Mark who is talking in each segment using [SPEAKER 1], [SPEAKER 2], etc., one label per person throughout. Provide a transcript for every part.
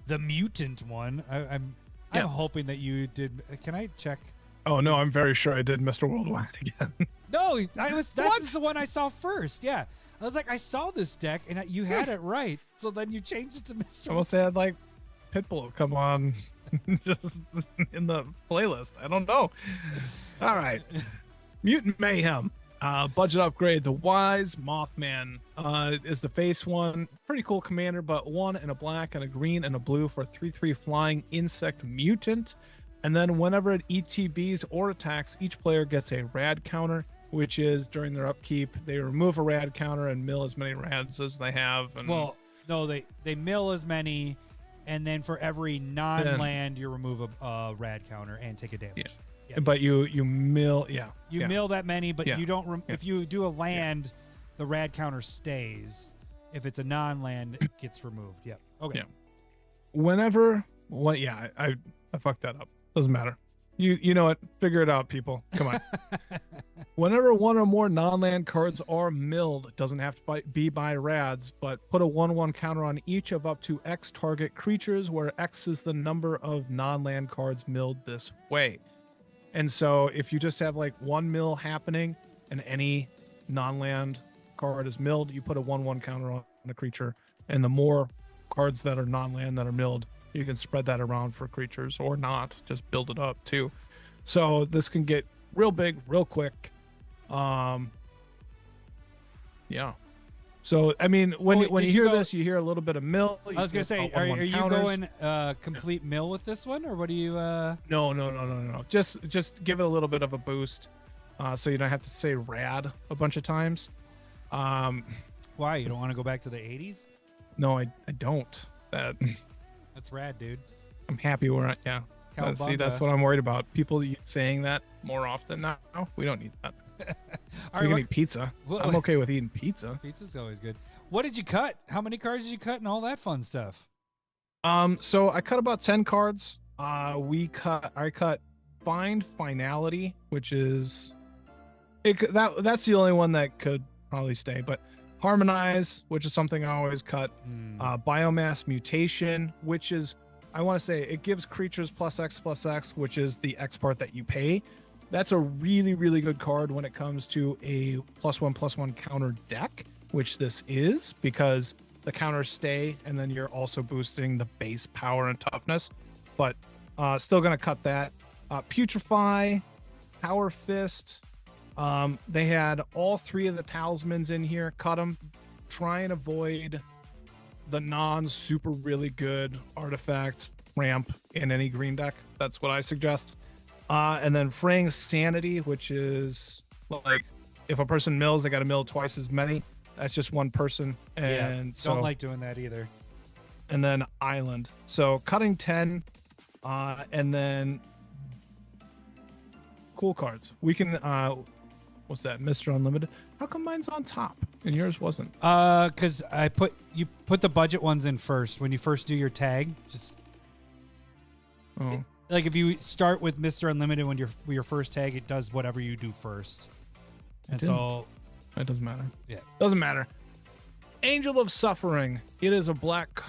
[SPEAKER 1] the mutant one. I'm hoping that you did. Can I check?
[SPEAKER 2] Oh no, I'm very sure I did Mr. Worldwide again.
[SPEAKER 1] No, that's the one I saw first. Yeah, I was like, I saw this deck and you had it right. So then you changed it to Mr.
[SPEAKER 2] I almost had like Pitbull come on just in the playlist. I don't know. All right, Mutant Mayhem. Budget upgrade. The Wise Mothman is the face one. Pretty cool commander, but 1 and a black and a green and a blue for 3/3 flying insect mutant. And then whenever it ETBs or attacks, each player gets a rad counter, which is during their upkeep, they remove a rad counter and mill as many rads as they have. And
[SPEAKER 1] well, no, they mill as many, and then for every non-land, you remove a rad counter and take a damage.
[SPEAKER 2] Yeah.
[SPEAKER 1] Yeah.
[SPEAKER 2] But you mill,
[SPEAKER 1] You mill that many, but you don't. If you do a land, the rad counter stays. If it's a non-land, it gets removed. Yep. Okay.
[SPEAKER 2] Yeah. Whenever, I fucked that up. Doesn't matter. You know it. Figure it out, people. Come on. Whenever 1 or more non-land cards are milled, it doesn't have to be by rads, but put a 1/1 counter on each of up to X target creatures, where X is the number of non-land cards milled this way. And so if you just have like 1 mill happening and any non-land card is milled, you put a 1/1 counter on a creature, and the more cards that are non-land that are milled, you can spread that around for creatures or not, just build it up too. So this can get real big real quick. Yeah. So I mean, when you hear this, you hear a little bit of mill.
[SPEAKER 1] I was gonna say, are you going complete mill with this one, or what do you?
[SPEAKER 2] No. Just give it a little bit of a boost, so you don't have to say rad a bunch of times.
[SPEAKER 1] Why, you don't want to go back to the 80s?
[SPEAKER 2] No, I don't.
[SPEAKER 1] That's rad, dude.
[SPEAKER 2] I'm happy where see, that's what I'm worried about. People saying that more often now. We don't need that. We can eat pizza. I'm okay with eating pizza.
[SPEAKER 1] Pizza's always good. What did you cut? How many cards did you cut and all that fun stuff?
[SPEAKER 2] So I cut about 10 cards. I cut Find Finality, which is that's the only one that could probably stay, but Harmonize, which is something I always cut. Biomass Mutation, which is, I want to say, it gives creatures +X/+X, which is the X part that you pay. That's a really, really good card when it comes to a +1/+1 counter deck, which this is, because the counters stay, and then you're also boosting the base power and toughness. But still going to cut that. Putrefy, Power Fist. They had all 3 of the talismans in here. Cut them. Try and avoid the non-super really good artifact ramp in any green deck. That's what I suggest. And then Fraying Sanity, which is like, if a person mills, they got to mill twice as many. That's just one person. And so
[SPEAKER 1] don't like doing that either.
[SPEAKER 2] And then Island. So cutting 10, and then cool cards. We can, what's that? Mr. Unlimited. How come mine's on top and yours wasn't?
[SPEAKER 1] Because you put the budget ones in first when you first do your tag. Like if you start with Mr. Unlimited when your first tag, it does whatever you do first. And so
[SPEAKER 2] it doesn't matter.
[SPEAKER 1] Yeah,
[SPEAKER 2] doesn't matter. Angel of Suffering. It is a black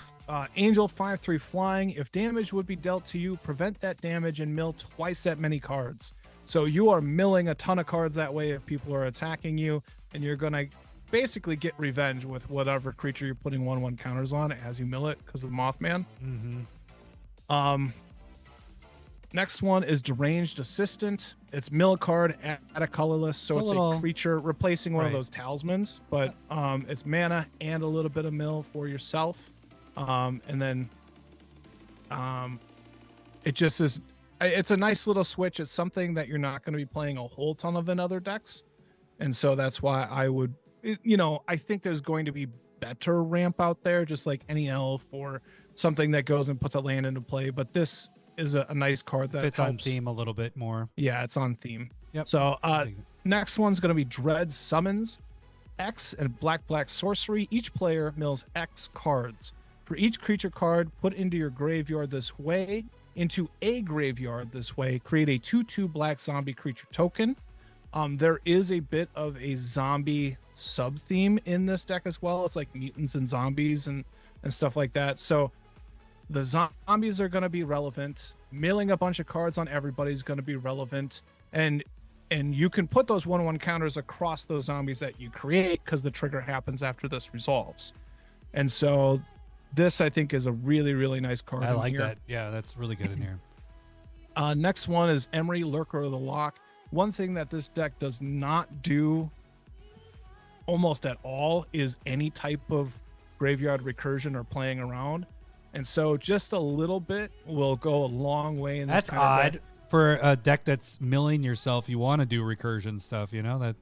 [SPEAKER 2] angel 5/3 flying. If damage would be dealt to you, prevent that damage and mill twice that many cards. So you are milling a ton of cards that way if people are attacking you, and you're going to basically get revenge with whatever creature you're putting 1/1 counters on as you mill it because of the Mothman. Next one is Deranged Assistant. It's mill a card at a colorless, so it's a creature replacing one of those talismans, but it's mana and a little bit of mill for yourself. And then it just is, it's a nice little switch. It's something that you're not going to be playing a whole ton of in other decks. And so that's why I would, I think there's going to be better ramp out there, just like any elf or something that goes and puts a land into play. But this is a nice card that
[SPEAKER 1] fits on theme a little bit more.
[SPEAKER 2] Yeah, it's on theme.
[SPEAKER 1] Yep.
[SPEAKER 2] So next one's going to be Dread Summons. X and black sorcery. Each player mills X cards. For each creature card put into your graveyard this way, into a graveyard this way, create a 2/2 black zombie creature token. There is a bit of a zombie sub-theme in this deck as well. It's like mutants and zombies and stuff like that. So The zombies are going to be relevant. Milling a bunch of cards on everybody is going to be relevant. And you can put those 1/1 counters across those zombies that you create because the trigger happens after this resolves. And so this, I think, is a really, really nice card.
[SPEAKER 1] I like that. Yeah, that's really good in here.
[SPEAKER 2] Next one is Emery, Lurker of the Lock. One thing that this deck does not do almost at all is any type of graveyard recursion or playing around. And so just a little bit will go a long way in this.
[SPEAKER 1] That's odd. For a deck that's milling yourself, you want to do recursion stuff, you know that.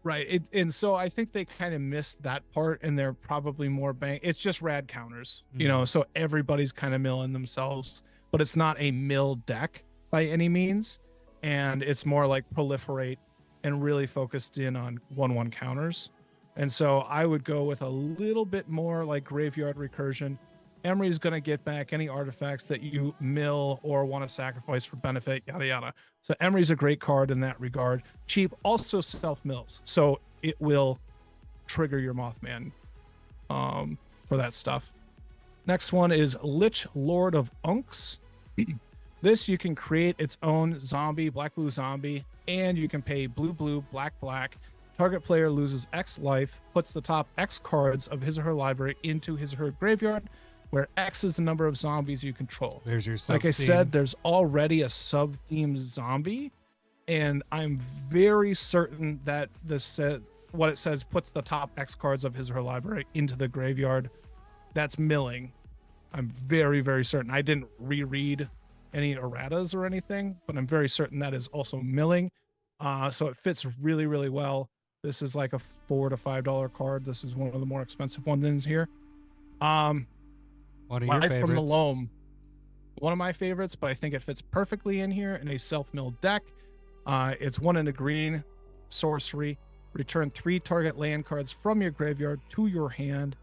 [SPEAKER 2] Right. And so I think they kind of missed that part, and they're probably more it's just rad counters, you know, so everybody's kind of milling themselves, but it's not a mill deck by any means. And it's more like proliferate and really focused in on 1/1 counters. And so I would go with a little bit more like graveyard recursion. Emery's going to get back any artifacts that you mill or want to sacrifice for benefit, yada, yada. So Emery's a great card in that regard. Cheap, also self-mills. So it will trigger your Mothman for that stuff. Next one is Lich, Lord of Unks. This, you can create its own zombie, black-blue zombie, and you can pay blue-blue, black-black. Target player loses X life, puts the top X cards of his or her library into his or her graveyard, where X is the number of zombies you control.
[SPEAKER 1] There's your
[SPEAKER 2] like I said, there's already a sub-themed zombie, and I'm very certain that this what it says puts the top X cards of his or her library into the graveyard. That's milling. I'm very, very certain. I didn't reread any erratas or anything, but I'm very certain that is also milling. So it fits really, really well. This is like a $4 to $5 card. This is one of the more expensive ones here.
[SPEAKER 1] What are your favorites?
[SPEAKER 2] From the Loam. One of my favorites, but I think it fits perfectly in here in a self-milled deck. It's 1 in a green, sorcery. Return 3 target land cards from your graveyard to your hand.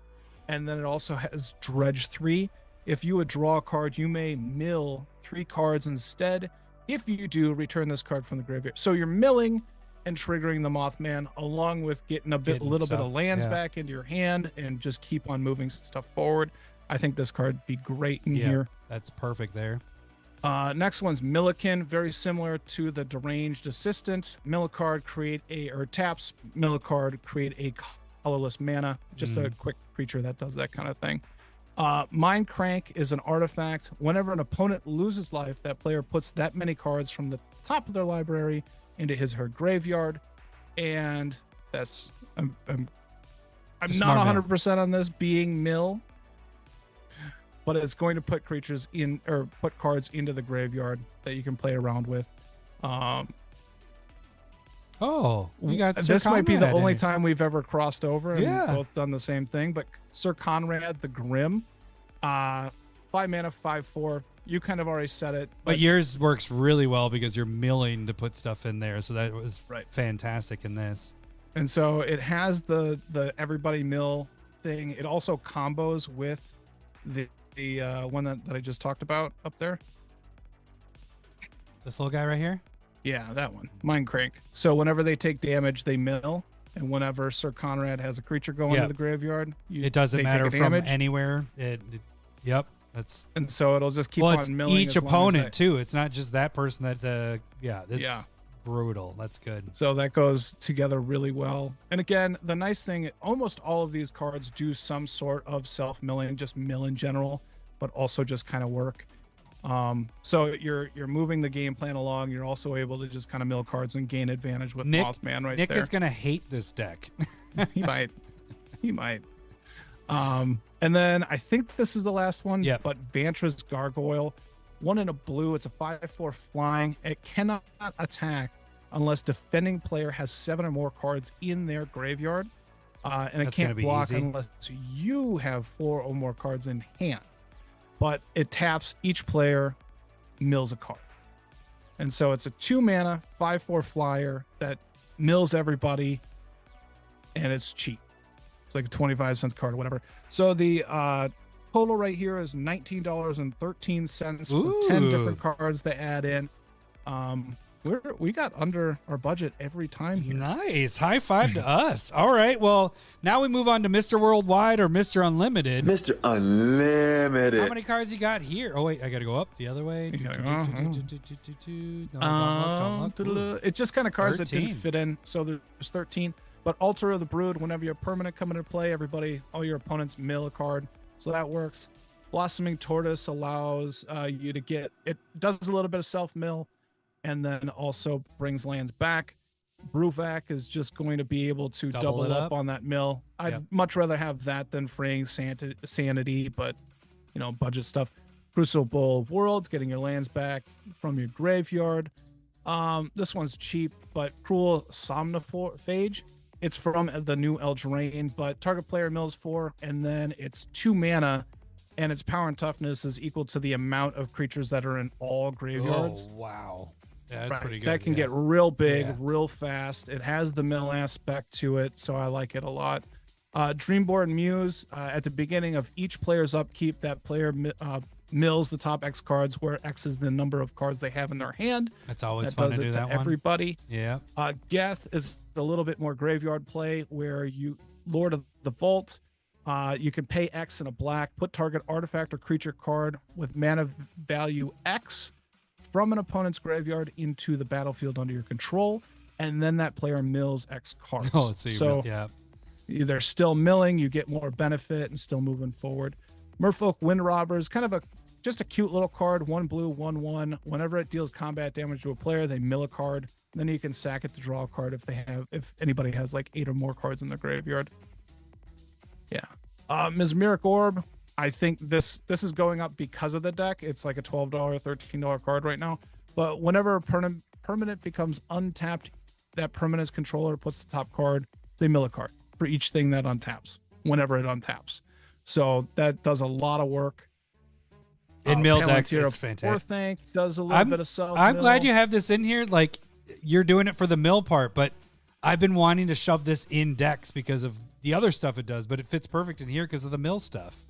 [SPEAKER 2] And then it also has Dredge 3. If you would draw a card, you may mill 3 cards instead. If you do, return this card from the graveyard. So you're milling and triggering the Mothman, along with getting a little bit of lands back into your hand, and just keep on moving stuff forward. I think this card would be great in here.
[SPEAKER 1] That's perfect there.
[SPEAKER 2] Next one's Millikan, very similar to the Deranged Assistant. Mill a card, taps. Mill a card, create a colorless mana. Just a quick creature that does that kind of thing. Mind Crank is an artifact. Whenever an opponent loses life, that player puts that many cards from the top of their library into his or her graveyard. And that's I'm not 100% on this being mill, but it's going to put creatures in, or put cards into the graveyard that you can play around with.
[SPEAKER 1] We got Sir
[SPEAKER 2] this
[SPEAKER 1] Conrad
[SPEAKER 2] might be the only
[SPEAKER 1] in it.
[SPEAKER 2] time we've ever crossed over and both done the same thing. But Sir Conrad the Grim, 5 mana, 5/4. You kind of already said it,
[SPEAKER 1] but yours works really well because you're milling to put stuff in there. So that was
[SPEAKER 2] right.
[SPEAKER 1] Fantastic in this.
[SPEAKER 2] And so it has the everybody mill thing. It also combos with the one that I just talked about up there.
[SPEAKER 1] This little guy right here?
[SPEAKER 2] Yeah, that one. Mind Crank. So whenever they take damage, they mill. And whenever Sir Conrad has a creature go into the graveyard,
[SPEAKER 1] it doesn't matter from anywhere. Yep.
[SPEAKER 2] And so it'll just keep on milling.
[SPEAKER 1] Each opponent too. It's not just that person that that's brutal. That's good.
[SPEAKER 2] So that goes together really well. And again, the nice thing, almost all of these cards do some sort of self-milling, just mill in general, but also just kind of work. So you're moving the game plan along. You're also able to just kind of mill cards and gain advantage with Mothman right there.
[SPEAKER 1] Nick is gonna hate this deck.
[SPEAKER 2] He might. And then I think this is the last one.
[SPEAKER 1] Yeah.
[SPEAKER 2] But Vantra's Gargoyle, 1 in a blue. It's a 5/4 flying. It cannot attack unless defending player has 7 or more cards in their graveyard, and it can't block unless you have 4 or more cards in hand. But it taps each player, mills a card. And so it's a 2 mana, 5/4 flyer that mills everybody, and it's cheap. It's like a 25-cent card or whatever. So the total right here is $19.13 for 10 different cards to add in. we got under our budget every time here.
[SPEAKER 1] Nice. High five to us. All right. Well, now we move on to Mr. Worldwide or Mr. Unlimited.
[SPEAKER 3] Mr. Unlimited.
[SPEAKER 1] How many cards you got here? Oh, wait. I got to go up the other way.
[SPEAKER 2] It's just kind of cards that
[SPEAKER 1] 13.
[SPEAKER 2] didn't fit in. So there's 13. But Altar of the Brood, whenever you have permanent come into play, all your opponents mill a card. So that works. Blossoming Tortoise allows you to get, it does a little bit of self-mill and then also brings lands back. Bruvac is just going to be able to double up on that mill. I'd much rather have that than freeing Sanity, but, you know, budget stuff. Crucible of Worlds, getting your lands back from your graveyard. This one's cheap, but Cruel Somnophage. It's from the new Eldraine, but target player mills 4, and then it's 2 mana, and its power and toughness is equal to the amount of creatures that are in all graveyards.
[SPEAKER 1] Oh, wow. Yeah, that's pretty good.
[SPEAKER 2] That can get real big, real fast. It has the mill aspect to it, so I like it a lot. Dreamborn Muse, at the beginning of each player's upkeep, that player mills the top X cards, where X is the number of cards they have in their hand.
[SPEAKER 1] That's always fun to do that one.
[SPEAKER 2] Everybody.
[SPEAKER 1] Yeah.
[SPEAKER 2] Geth is a little bit more graveyard play, where you Lord of the Vault. You can pay X in a black, put target artifact or creature card with mana value X from an opponent's graveyard into the battlefield under your control, and then that player mills X cards.
[SPEAKER 1] Oh,
[SPEAKER 2] so they're still milling, you get more benefit and still moving forward. Merfolk Wind Robbers, kind of just a cute little card, 1 blue, 1/1. Whenever it deals combat damage to a player, they mill a card. Then you can sack it to draw a card if anybody has like 8 or more cards in their graveyard. Yeah. Mesmeric Orb, I think this is going up because of the deck. It's like a $12, $13 card right now. But whenever a permanent becomes untapped, that permanent's controller puts the top card, they mill a card for each thing that untaps, whenever it untaps. So that does a lot of work.
[SPEAKER 1] In mill decks, it's fantastic.
[SPEAKER 2] Thank does a little bit of self.
[SPEAKER 1] I'm glad you have this in here. Like, you're doing it for the mill part, but I've been wanting to shove this in decks because of the other stuff it does, but it fits perfect in here because of the mill stuff.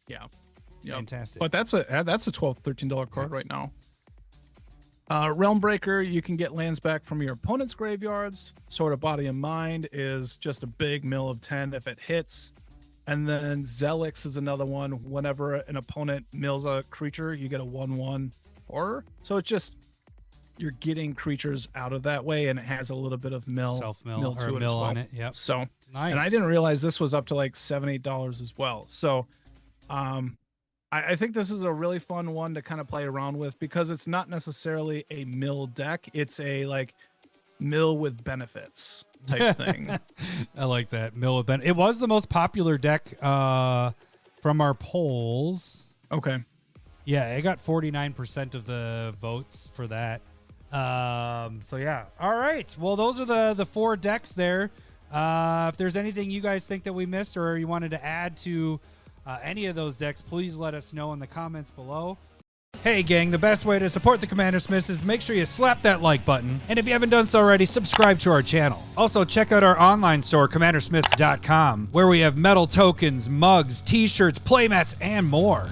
[SPEAKER 2] Yeah.
[SPEAKER 1] Fantastic.
[SPEAKER 2] But that's a $12, $13 card right now. Realmbreaker, you can get lands back from your opponent's graveyards. Sword of Body and Mind is just a big mill of 10 if it hits. And then Zelix is another one. Whenever an opponent mills a creature, you get a 1/1 horror. So it's just, you're getting creatures out of that way, and it has a little bit of
[SPEAKER 1] self-mill or mill on it. Yep.
[SPEAKER 2] So
[SPEAKER 1] nice.
[SPEAKER 2] And I didn't realize this was up to like $7, $8 as well. So I think this is a really fun one to kind of play around with, because it's not necessarily a mill deck. It's a like mill with benefits type thing.
[SPEAKER 1] I like that. Mill with benefits. It was the most popular deck from our polls.
[SPEAKER 2] Okay.
[SPEAKER 1] Yeah, it got 49% of the votes for that. So yeah. All right. Well, those are the 4 decks there. If there's anything you guys think that we missed or you wanted to add to any of those decks, please let us know in the comments below. Hey gang, the best way to support the Commander Smiths is to make sure you slap that like button. And if you haven't done so already, subscribe to our channel. Also, check out our online store, commandersmiths.com, where we have metal tokens, mugs, t-shirts, playmats, and more.